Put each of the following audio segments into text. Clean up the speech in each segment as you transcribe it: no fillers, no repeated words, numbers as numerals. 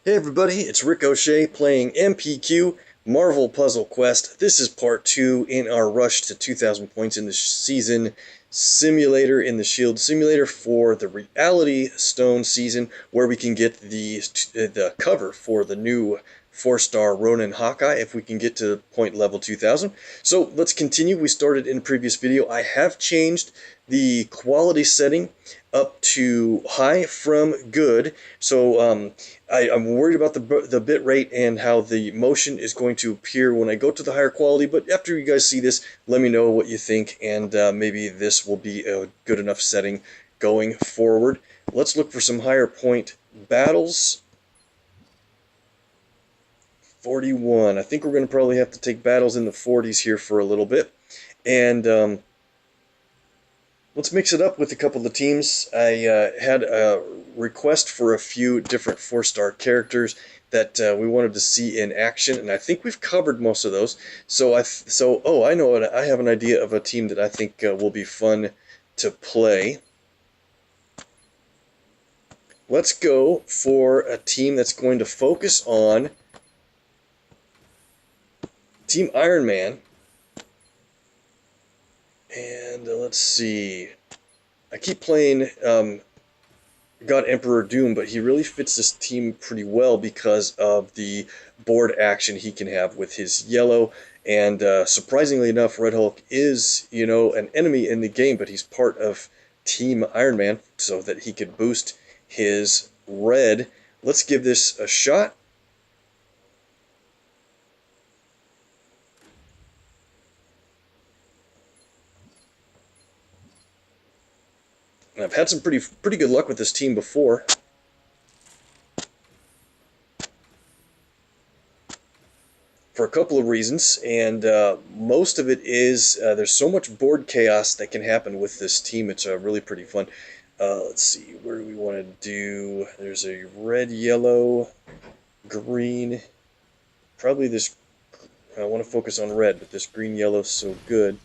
Hey everybody, it's OShay playing MPQ Marvel Puzzle Quest. This is part 2 in our rush to 2,000 points in the season simulator in the Shield simulator for the Reality Stone season, where we can get the cover for the new 4-star Ronin Hawkeye if we can get to point level 2000. So let's continue. We started in a previous video. I have changed the quality setting up to high from good. So I'm worried about the bit rate and how the motion is going to appear when I go to the higher quality. But after you guys see this, let me know what you think, and maybe this will be a good enough setting going forward. Let's look for some higher point battles. 41. I think we're going to probably have to take battles in the 40s here for a little bit. And let's mix it up with a couple of teams. I had a request for a few different 4-star characters that we wanted to see in action, and I think we've covered most of those. So I know I have an idea of a team that I think will be fun to play. Let's go for a team that's going to focus on Team Iron Man. And let's see. I keep playing God Emperor Doom, but he really fits this team pretty well because of the board action he can have with his yellow. And surprisingly enough, Red Hulk is, an enemy in the game, but he's part of Team Iron Man so that he could boost his red. Let's give this a shot. And I've had some pretty good luck with this team before. For a couple of reasons, and most of it is there's so much board chaos that can happen with this team. It's really pretty fun. Let's see, where do we want to do? There's a red, yellow, green. Probably this. I want to focus on red, but this green, yellow is so good.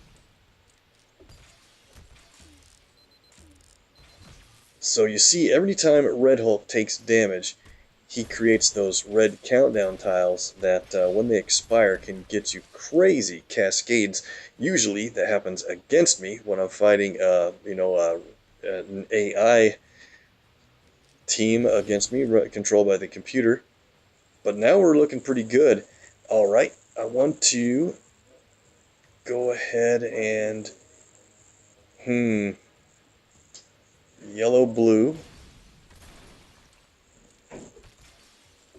So you see, every time Red Hulk takes damage, he creates those red countdown tiles that, when they expire, can get you crazy cascades. Usually, that happens against me when I'm fighting, an AI team against me, controlled by the computer. But now we're looking pretty good. All right, I want to go ahead and yellow, blue.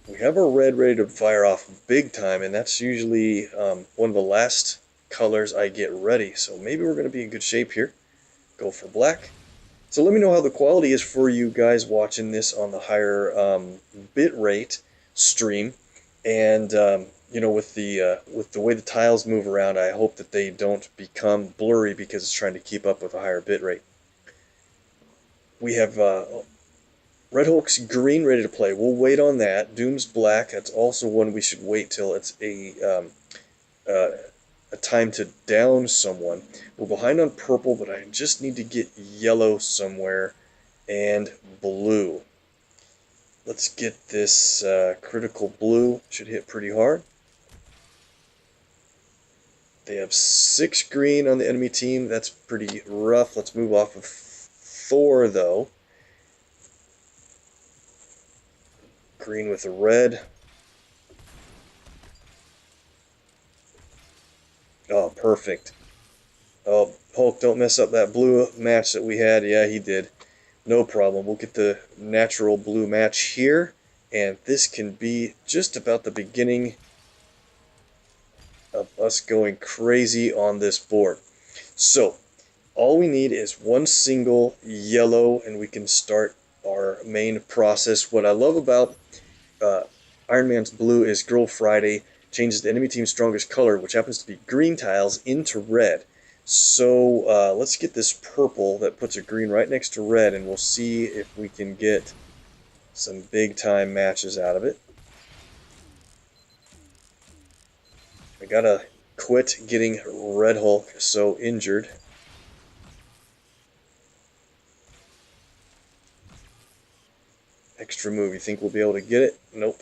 We have our red ready to fire off big time, and that's usually one of the last colors I get ready. So maybe we're going to be in good shape here. Go for black. So let me know how the quality is for you guys watching this on the higher bit rate stream. And with the way the tiles move around, I hope that they don't become blurry because it's trying to keep up with a higher bit rate. We have Red Hulk's green ready to play. We'll wait on that. Doom's black. That's also one we should wait till it's a time to down someone. We're behind on purple, but I just need to get yellow somewhere and blue. Let's get this critical blue. Should hit pretty hard. They have 6 green on the enemy team. That's pretty rough. Let's move off of Thor, though. Green with a red. Oh, perfect. Oh, Hulk, don't mess up that blue match that we had. Yeah, he did. No problem. We'll get the natural blue match here, and this can be just about the beginning of us going crazy on this board. So, all we need is one single yellow, and we can start our main process. What I love about Iron Man's blue is Girl Friday changes the enemy team's strongest color, which happens to be green tiles, into red. So let's get this purple that puts a green right next to red, and we'll see if we can get some big time matches out of it. I gotta quit getting Red Hulk so injured. Extra move. You think we'll be able to get it? Nope.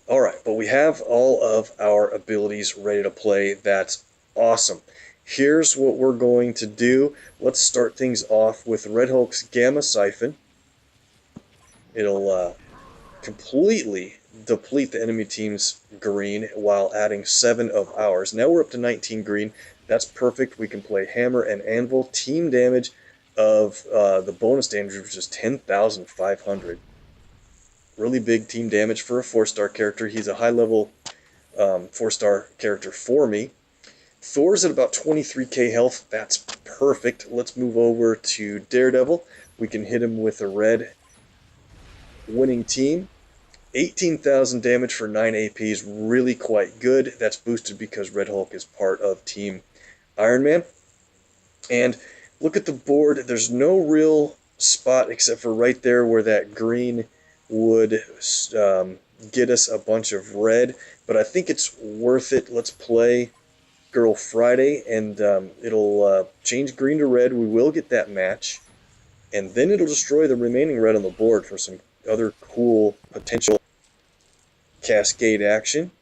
Alright, but we have all of our abilities ready to play. That's awesome. Here's what we're going to do. Let's start things off with Red Hulk's Gamma Siphon. It'll completely deplete the enemy team's green while adding 7 of ours. Now we're up to 19 green. That's perfect. We can play Hammer and Anvil. Team damage of the bonus damage, which is 10,500. Really big team damage for a 4-star character. He's a high-level 4-star character for me. Thor's at about 23k health. That's perfect. Let's move over to Daredevil. We can hit him with a red winning team. 18,000 damage for 9 AP is really quite good. That's boosted because Red Hulk is part of Team Iron Man. And look at the board. There's no real spot except for right there where that green would get us a bunch of red, but I think it's worth it. Let's play Girl Friday, and it'll change green to red. We will get that match, and then it'll destroy the remaining red on the board for some other cool potential cascade action.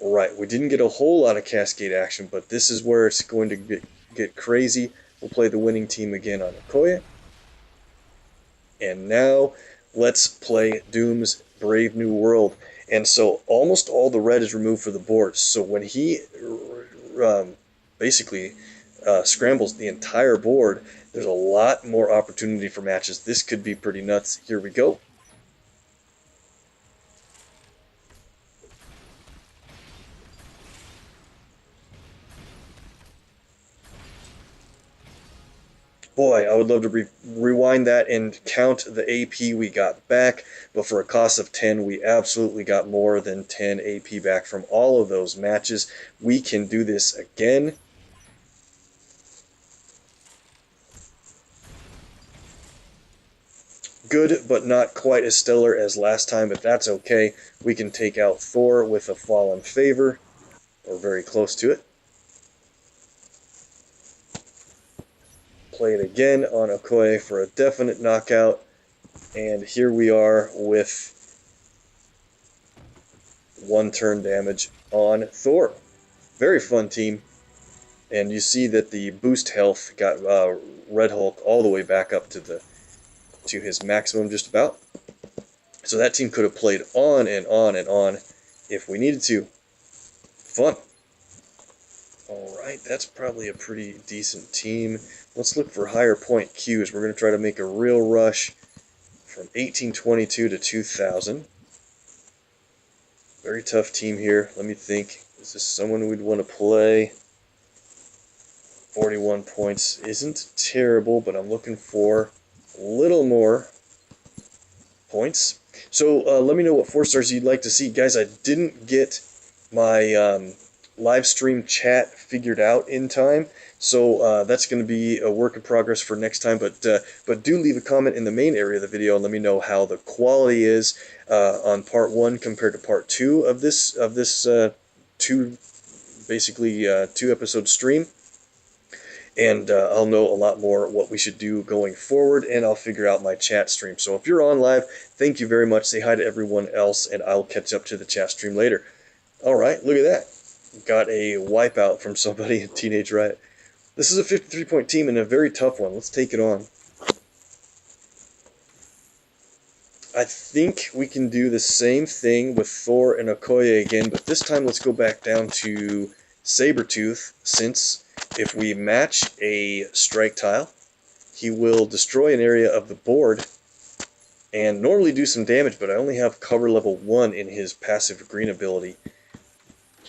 Right, we didn't get a whole lot of cascade action, but this is where it's going to get crazy. We'll play the winning team again on Okoye. And now let's play Doom's Brave New World. And so almost all the red is removed for the board. So when he basically scrambles the entire board, there's a lot more opportunity for matches. This could be pretty nuts. Here we go. Boy, I would love to rewind that and count the AP we got back, but for a cost of 10, we absolutely got more than 10 AP back from all of those matches. We can do this again. Good, but not quite as stellar as last time, but that's okay. We can take out Thor with a Fallen Favor, or very close to it. Play it again on Okoye for a definite knockout, and here we are with 1 turn damage on Thor. Very fun team, and you see that the boost health got Red Hulk all the way back up to his maximum just about. So that team could have played on and on and on if we needed to. Fun. Alright, that's probably a pretty decent team. Let's look for higher point Qs. We're going to try to make a real rush from 1822 to 2000. Very tough team here. Let me think. Is this someone we'd want to play? 41 points isn't terrible, but I'm looking for a little more points. So let me know what 4 stars you'd like to see. Guys, I didn't get my live stream chat figured out in time, so that's going to be a work in progress for next time, but do leave a comment in the main area of the video and let me know how the quality is on part 1 compared to part 2 of this two episode stream, and I'll know a lot more what we should do going forward, and I'll figure out my chat stream. So if you're on live, thank you very much. Say hi to everyone else, and I'll catch up to the chat stream later. Alright, look at that. Got a wipeout from somebody in Teenage Riot. This is a 53-point team and a very tough one. Let's take it on. I think we can do the same thing with Thor and Okoye again, but this time let's go back down to Sabretooth, since if we match a strike tile, he will destroy an area of the board and normally do some damage, but I only have cover level 1 in his passive green ability.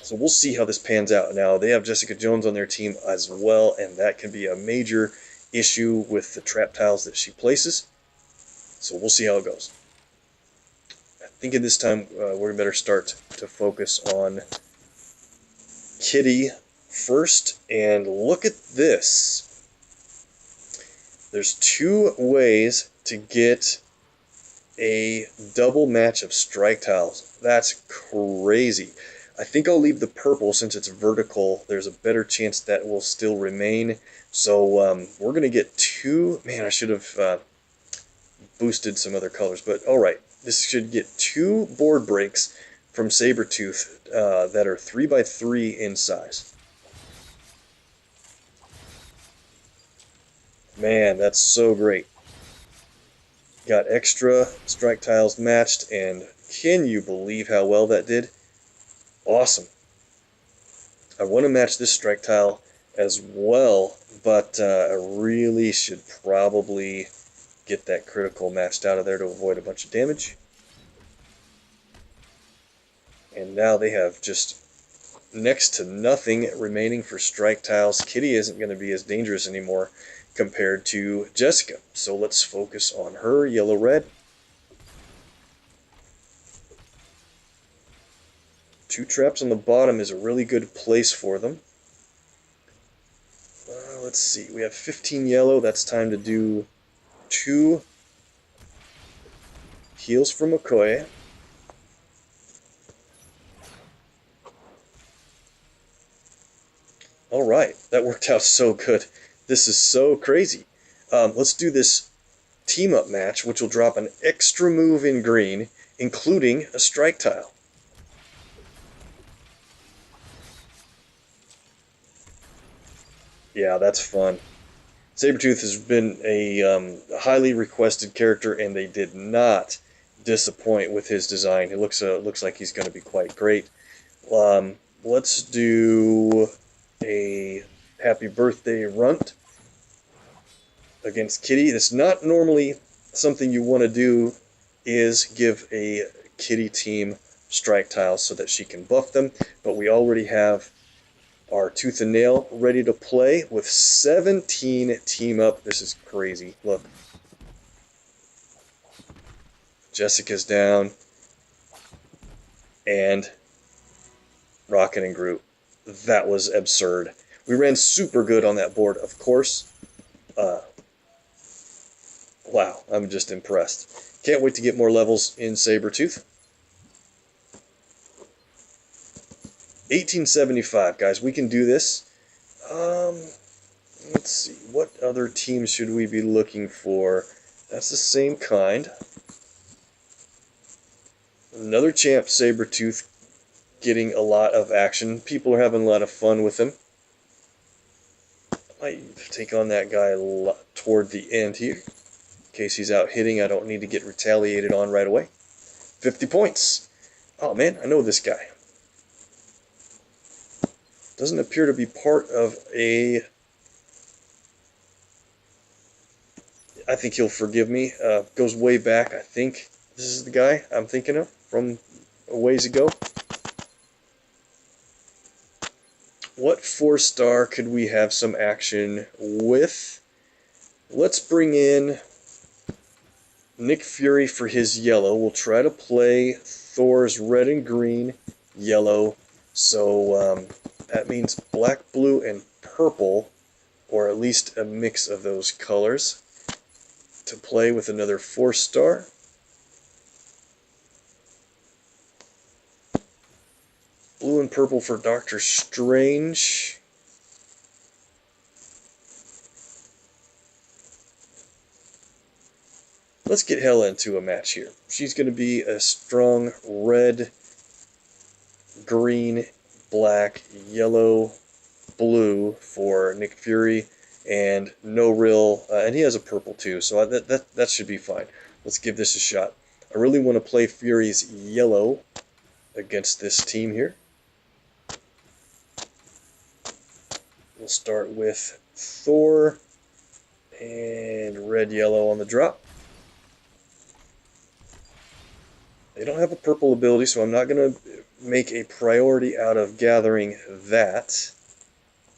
So we'll see how this pans out. Now, they have Jessica Jones on their team as well, and that can be a major issue with the trap tiles that she places. So we'll see how it goes. I think in this time, we're better start to focus on Kitty first. And look at this. There's 2 ways to get a double match of strike tiles. That's crazy. I think I'll leave the purple since it's vertical. There's a better chance that will still remain. So we're going to get 2... Man, I should have boosted some other colors. But alright, this should get 2 board breaks from Sabretooth that are 3x3 in size. Man, that's so great. Got extra strike tiles matched, and can you believe how well that did? Awesome. I want to match this strike tile as well, but I really should probably get that critical matched out of there to avoid a bunch of damage. And now they have just next to nothing remaining for strike tiles. Kitty isn't going to be as dangerous anymore compared to Jessica. So let's focus on her. Yellow-red. 2 traps on the bottom is a really good place for them. Let's see. We have 15 yellow. That's time to do 2 heals from Okoye. Alright, that worked out so good. This is so crazy. Let's do this team-up match, which will drop an extra move in green, including a strike tile. Yeah, that's fun. Sabretooth has been a highly requested character, and they did not disappoint with his design. It looks like he's going to be quite great. Let's do a happy birthday runt against Kitty. That's not normally something you want to do, is give a Kitty team strike tiles so that she can buff them, but we already have our Tooth and Nail ready to play with 17 team up. This is crazy. Look. Jessica's down. And Rocket and Groot. That was absurd. We ran super good on that board, of course. Wow, I'm just impressed. Can't wait to get more levels in Sabretooth. 1875, guys. We can do this. Let's see. What other teams should we be looking for? That's the same kind. Another champ, Sabretooth, getting a lot of action. People are having a lot of fun with him. I might take on that guy toward the end here. In case he's out hitting, I don't need to get retaliated on right away. 50 points. Oh, man, I know this guy. Doesn't appear to be part of a... I think he'll forgive me. Goes way back, I think. This is the guy I'm thinking of from a ways ago. What 4-star could we have some action with? Let's bring in Nick Fury for his yellow. We'll try to play Thor's red and green, yellow. So that means black, blue, and purple, or at least a mix of those colors, to play with another 4-star. Blue and purple for Doctor Strange. Let's get Hela into a match here. She's going to be a strong red, green, black, yellow, blue for Nick Fury, and no real, and he has a purple too, so that should be fine. Let's give this a shot. I really want to play Fury's yellow against this team here. We'll start with Thor and red-yellow on the drop. They don't have a purple ability, so I'm not going to make a priority out of gathering that.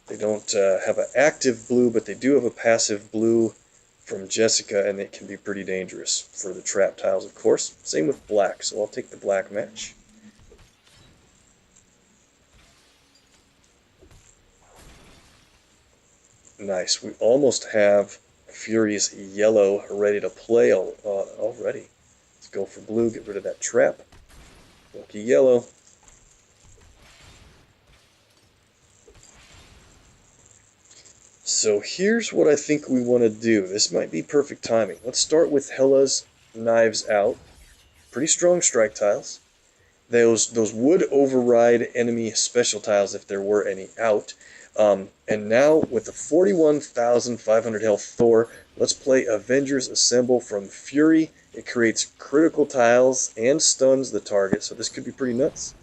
They don't have an active blue, but they do have a passive blue from Jessica, and it can be pretty dangerous for the trap tiles, of course. Same with black, so I'll take the black match. Nice. We almost have Fury's yellow ready to play already. Let's go for blue, get rid of that trap. Lucky yellow. So here's what I think we want to do. This might be perfect timing. Let's start with Hela's Knives Out. Pretty strong strike tiles. Those would override enemy special tiles if there were any out. And now with the 41,500 health Thor, let's play Avengers Assemble from Fury. It creates critical tiles and stuns the target, so this could be pretty nuts.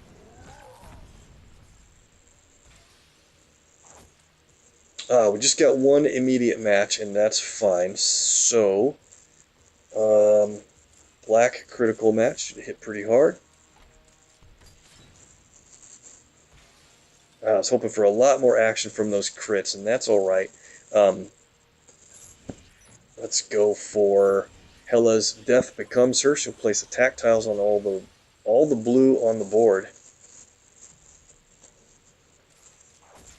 We just got one immediate match, and that's fine. So, black critical match should hit pretty hard. I was hoping for a lot more action from those crits, and that's alright. Let's go for Hela's Death Becomes Her. She'll place attack tiles on all the blue on the board.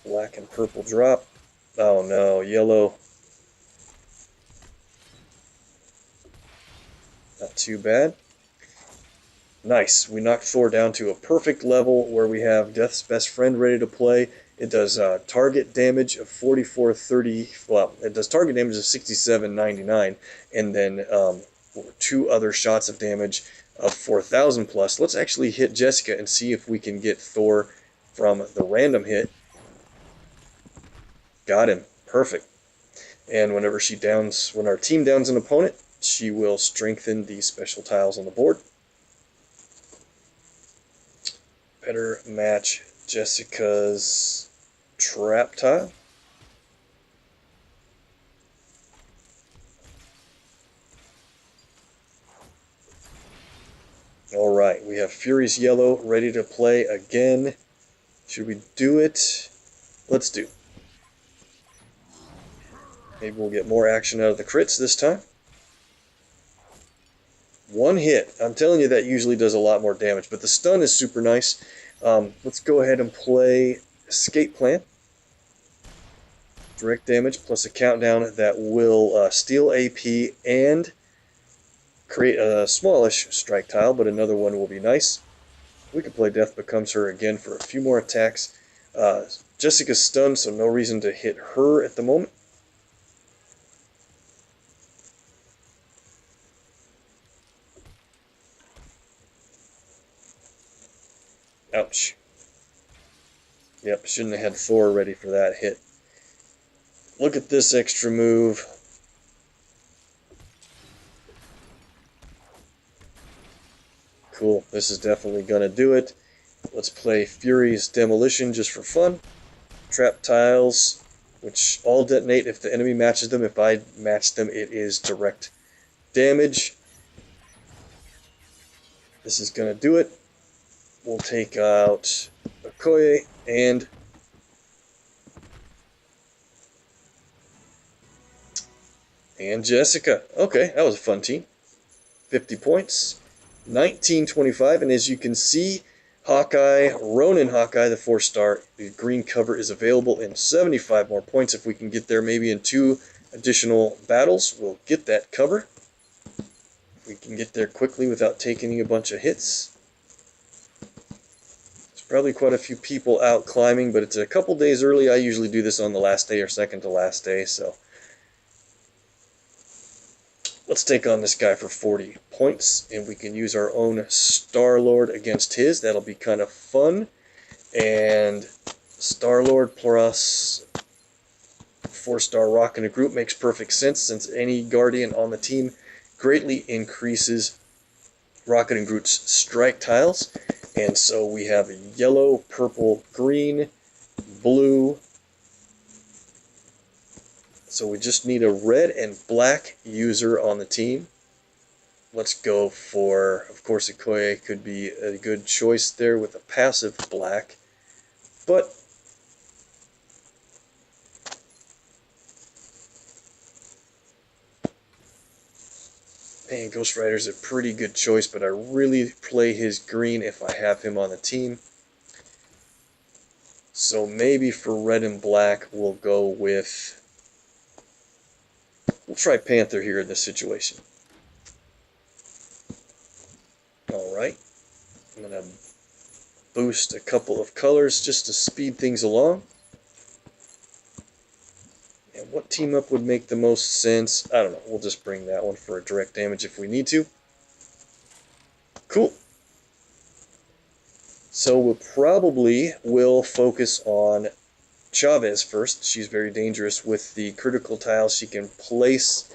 Black and purple drop. Oh no, yellow. Not too bad. Nice. We knocked Thor down to a perfect level where we have Death's Best Friend ready to play. It does target damage of 4430. Well, it does target damage of 6799, and then 2 other shots of damage of 4000 plus. Let's actually hit Jessica and see if we can get Thor from the random hit. Got him. Perfect. And when our team downs an opponent, she will strengthen the special tiles on the board. Better match Jessica's trap tile. Alright, we have Fury's yellow ready to play again. Should we do it? Let's do. Maybe we'll get more action out of the crits this time. One hit. I'm telling you that usually does a lot more damage, but the stun is super nice. Let's go ahead and play Escape Plan. Direct damage plus a countdown that will steal AP and create a smallish strike tile, but another one will be nice. We could play Death Becomes Her again for a few more attacks. Jessica's stunned, so no reason to hit her at the moment. Ouch. Yep, shouldn't have had Thor ready for that hit. Look at this extra move. Cool, this is definitely going to do it. Let's play Fury's Demolition just for fun. Trap tiles, which all detonate if the enemy matches them. If I match them, it is direct damage. This is going to do it. We'll take out Okoye and Jessica. Okay, that was a fun team. 50 points, 1925, and as you can see, Hawkeye, Ronin Hawkeye, the 4-star, the green cover is available in 75 more points. If we can get there maybe in 2 additional battles, we'll get that cover. We can get there quickly without taking a bunch of hits. Probably quite a few people out climbing, but it's a couple days early. I usually do this on the last day or second to last day, so let's take on this guy for 40 points, and we can use our own Star-Lord against his. That'll be kind of fun. And Star-Lord plus 4-star Rock in a group makes perfect sense, since any Guardian on the team greatly increases Rocket and Groot's strike tiles. And so we have yellow, purple, green, blue. So we just need a red and black user on the team. Let's go for, of course, Okoye could be a good choice there with a passive black. But man, Ghost Rider's a pretty good choice, but I really play his green if I have him on the team. So maybe for red and black, we'll go with... We'll try Panther here in this situation. Alright. I'm going to boost a couple of colors just to speed things along. And what team up would make the most sense? I don't know. We'll just bring that one for a direct damage if we need to. Cool. So we probably will focus on Chavez first. She's very dangerous with the critical tiles she can place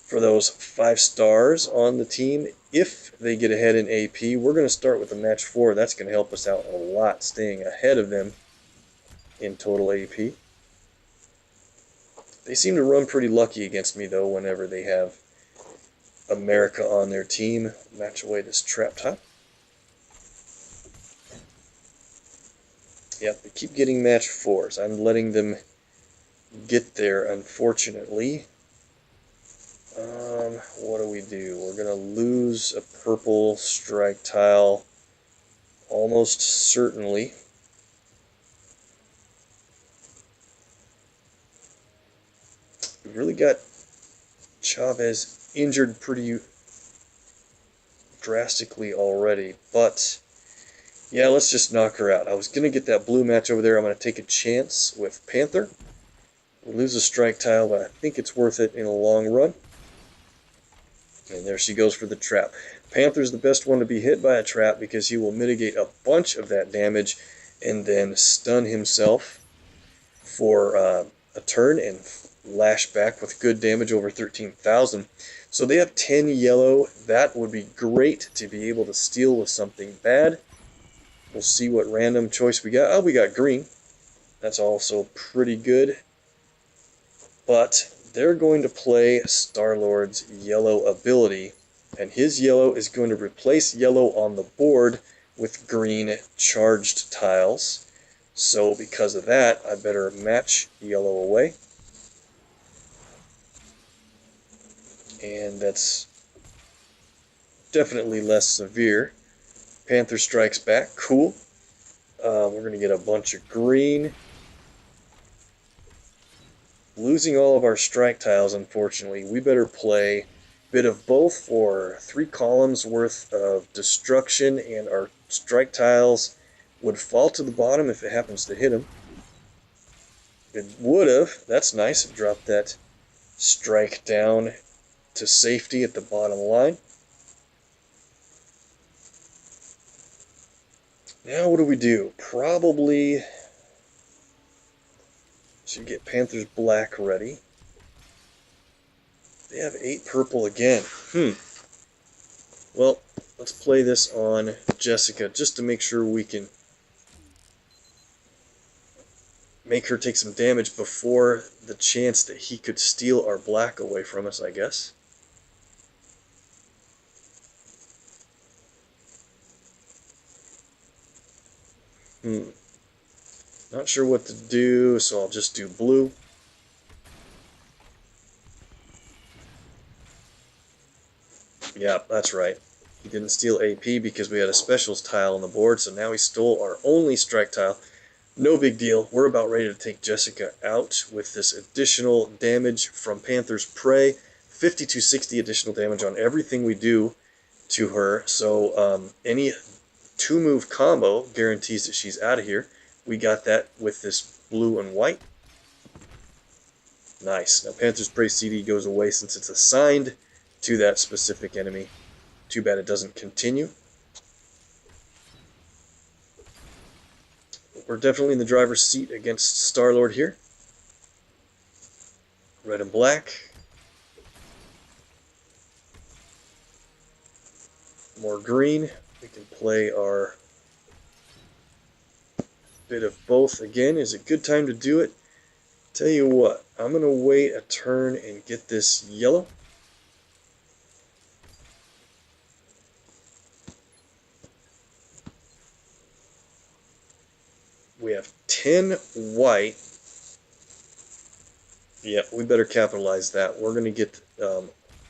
for those 5 stars on the team. If they get ahead in AP, we're going to start with a match 4. That's going to help us out a lot, staying ahead of them in total AP. They seem to run pretty lucky against me, though, whenever they have America on their team. Match away this trap tile. Yep, they keep getting match 4s. I'm letting them get there, unfortunately. What do? We're going to lose a purple strike tile almost certainly. We've really got Chavez injured pretty drastically already, but yeah, let's just knock her out. I was going to get that blue match over there. I'm going to take a chance with Panther. We'll lose a strike tile, but I think it's worth it in the long run. And there she goes for the trap. Panther's the best one to be hit by a trap because he will mitigate a bunch of that damage and then stun himself for a turn and lash back with good damage over 13,000. So they have 10 yellow. That would be great to be able to steal with something bad. We'll see what random choice we got. Oh, we got green. That's also pretty good. But they're going to play Star-Lord's yellow ability, and his yellow is going to replace yellow on the board with green charged tiles. So because of that, I better match yellow away. And that's definitely less severe. Panther strikes back. Cool. We're going to get a bunch of green. Losing all of our strike tiles, unfortunately. We better play a bit of both for 3 columns worth of destruction, and our strike tiles would fall to the bottom if it happens to hit them. It would have. That's nice. It dropped that strike down to safety at the bottom line. Now what do? Probably should get Panther's black ready. They have 8 purple again. Well, let's play this on Jessica just to make sure we can make her take some damage before the chance that he could steal our black away from us, I guess. Not sure what to do, so I'll just do blue. Yeah, that's right. He didn't steal AP because we had a specials tile on the board, so now he stole our only strike tile. No big deal. We're about ready to take Jessica out with this additional damage from Panther's Prey. 5260 additional damage on everything we do to her. So any 2-move combo guarantees that she's out of here. We got that with this blue and white. Nice. Now Panther's Prey CD goes away since it's assigned to that specific enemy. Too bad it doesn't continue. We're definitely in the driver's seat against Star-Lord here. Red and black. More green. We can play our bit of both again. Is a good time to do it. Tell you what, I'm going to wait a turn and get this yellow. We have 10 white. Yeah, we better capitalize that. We're going to get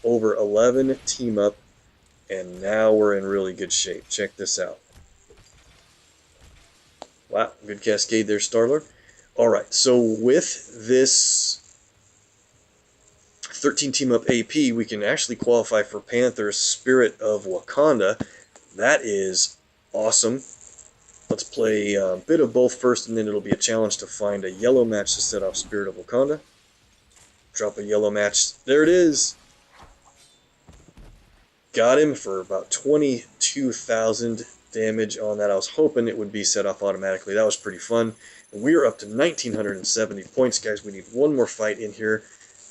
over 11 team up, and now we're in really good shape. Check this out. Wow, good cascade there, Star-Lord. Alright, so with this 13 team up AP, we can actually qualify for Panther's Spirit of Wakanda. That is awesome. Let's play a bit of both first, and then it'll be a challenge to find a yellow match to set off Spirit of Wakanda. Drop a yellow match. There it is! Got him for about 22 22,000 damage on that. I was hoping it would be set off automatically. That was pretty fun. And we're up to 1,970 points, guys. We need one more fight in here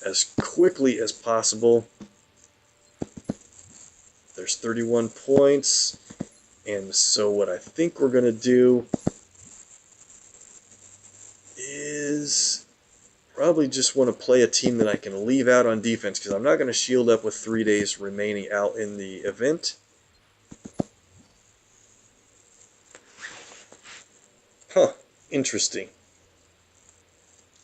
as quickly as possible. There's 31 points. And so what I think we're going to do is probably just want to play a team that I can leave out on defense, because I'm not going to shield up with 3 days remaining out in the event. Huh, interesting.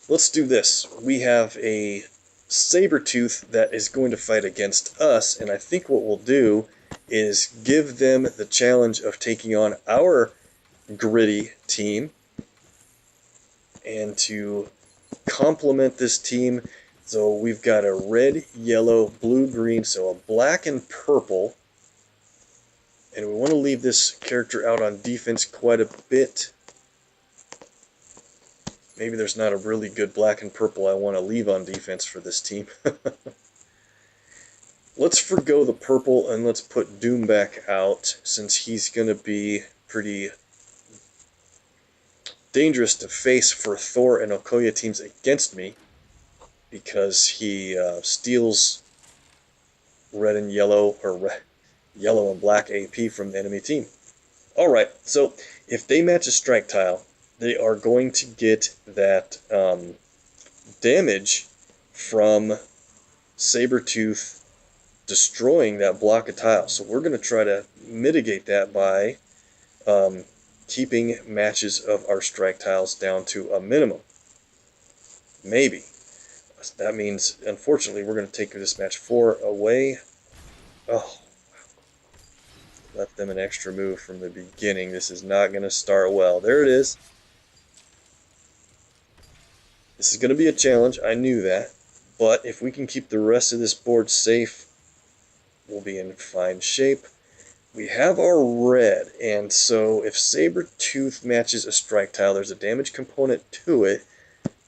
Let's do this. We have a Sabertooth that is going to fight against us, and I think what we'll do is give them the challenge of taking on our gritty team, and to complement this team, so we've got a red, yellow, blue, green, so a black and purple, and we want to leave this character out on defense quite a bit. Maybe there's not a really good black and purple I want to leave on defense for this team. Let's forgo the purple and let's put Doom back out, since he's going to be pretty dangerous to face for Thor and Okoye teams against me, because he steals red and yellow, or yellow and black AP from the enemy team. Alright, so if they match a strike tile, they are going to get that damage from Sabertooth destroying that block of tile. So we're going to try to mitigate that by keeping matches of our strike tiles down to a minimum. Maybe. That means, unfortunately, we're going to take this match 4 away. Oh, left them an extra move from the beginning. This is not going to start well. There it is. This is going to be a challenge. I knew that. But if we can keep the rest of this board safe, we'll be in fine shape. We have our red, and so if Sabertooth matches a strike tile, there's a damage component to it.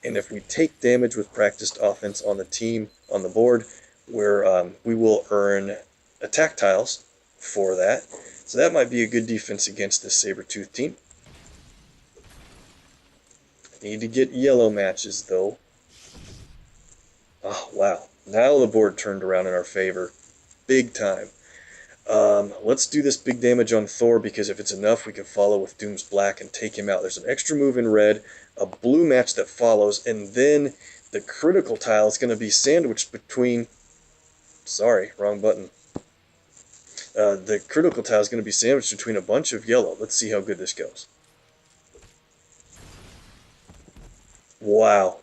And if we take damage with practiced offense on the team, on the board, where we will earn attack tiles for that. So that might be a good defense against this Sabertooth team. Need to get yellow matches, though. Oh, wow. Now the board turned around in our favor. Big time. Let's do this big damage on Thor, because if it's enough, we can follow with Doom's Black and take him out. There's an extra move in red, a blue match that follows, and then the critical tile is going to be sandwiched between... Sorry, wrong button. The critical tile is going to be sandwiched between a bunch of yellow. Let's see how good this goes. Wow.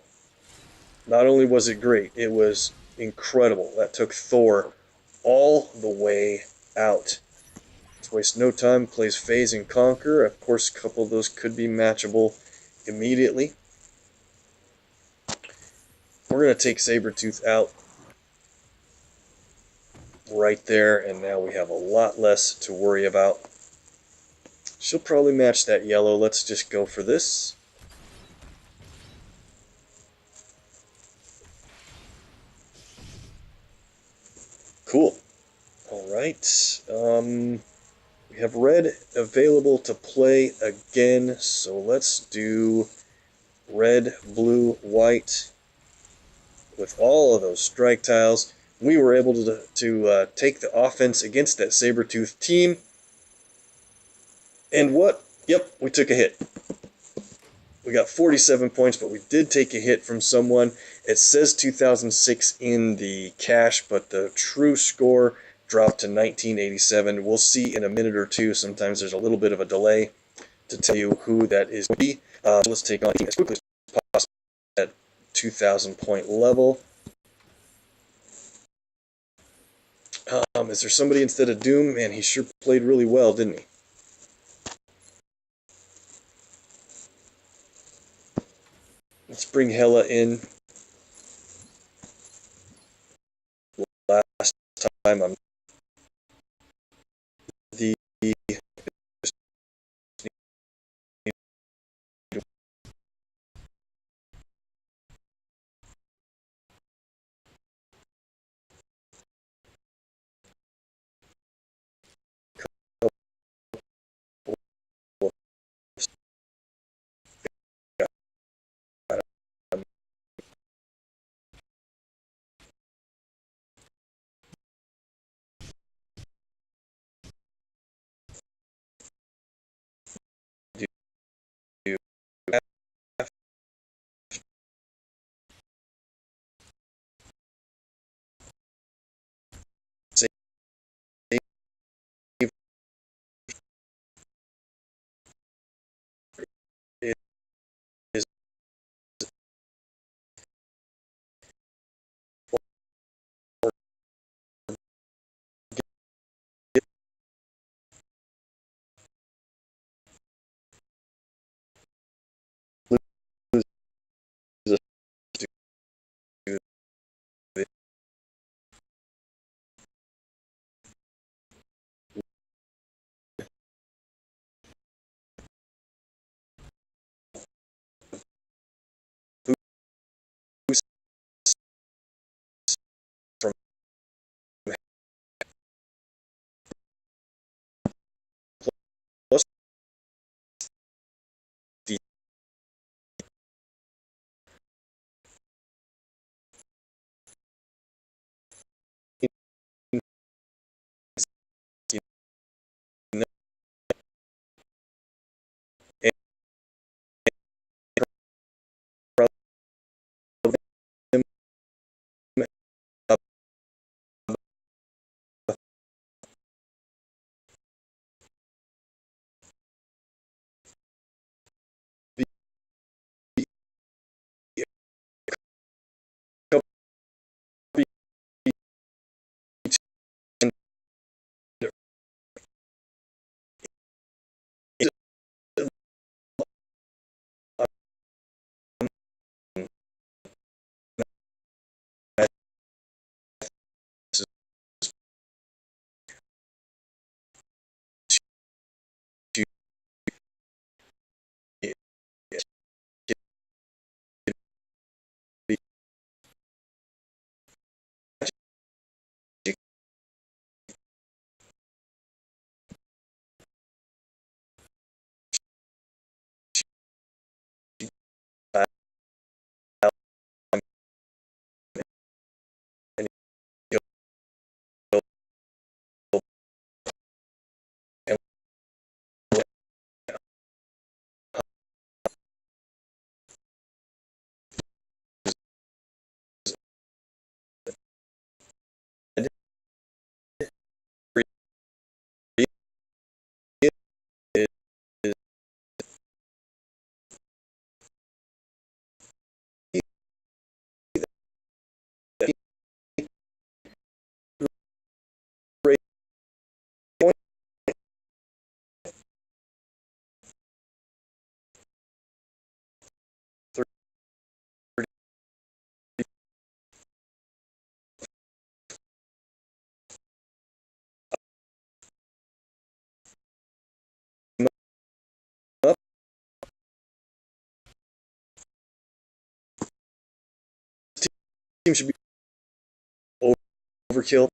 Not only was it great, it was incredible. That took Thor all the way out. Let's waste no time, plays Phase and Conquer. Of course, a couple of those could be matchable immediately. We're going to take Sabertooth out right there, and now we have a lot less to worry about. She'll probably match that yellow. Let's just go for this. Cool. Alright. We have red available to play again, so let's do red, blue, white with all of those strike tiles. We were able to take the offense against that Sabertooth team. And what? Yep, we took a hit. We got 47 points, but we did take a hit from someone. It says 2006 in the cache, but the true score dropped to 1987. We'll see in a minute or two. Sometimes there's a little bit of a delay to tell you who that is. Let's take on the team as quickly as possible at 2,000 point level. Is there somebody instead of Doom? Man, he sure played really well, didn't he? Let's bring Hela in. Last time I'm the team should be overkill.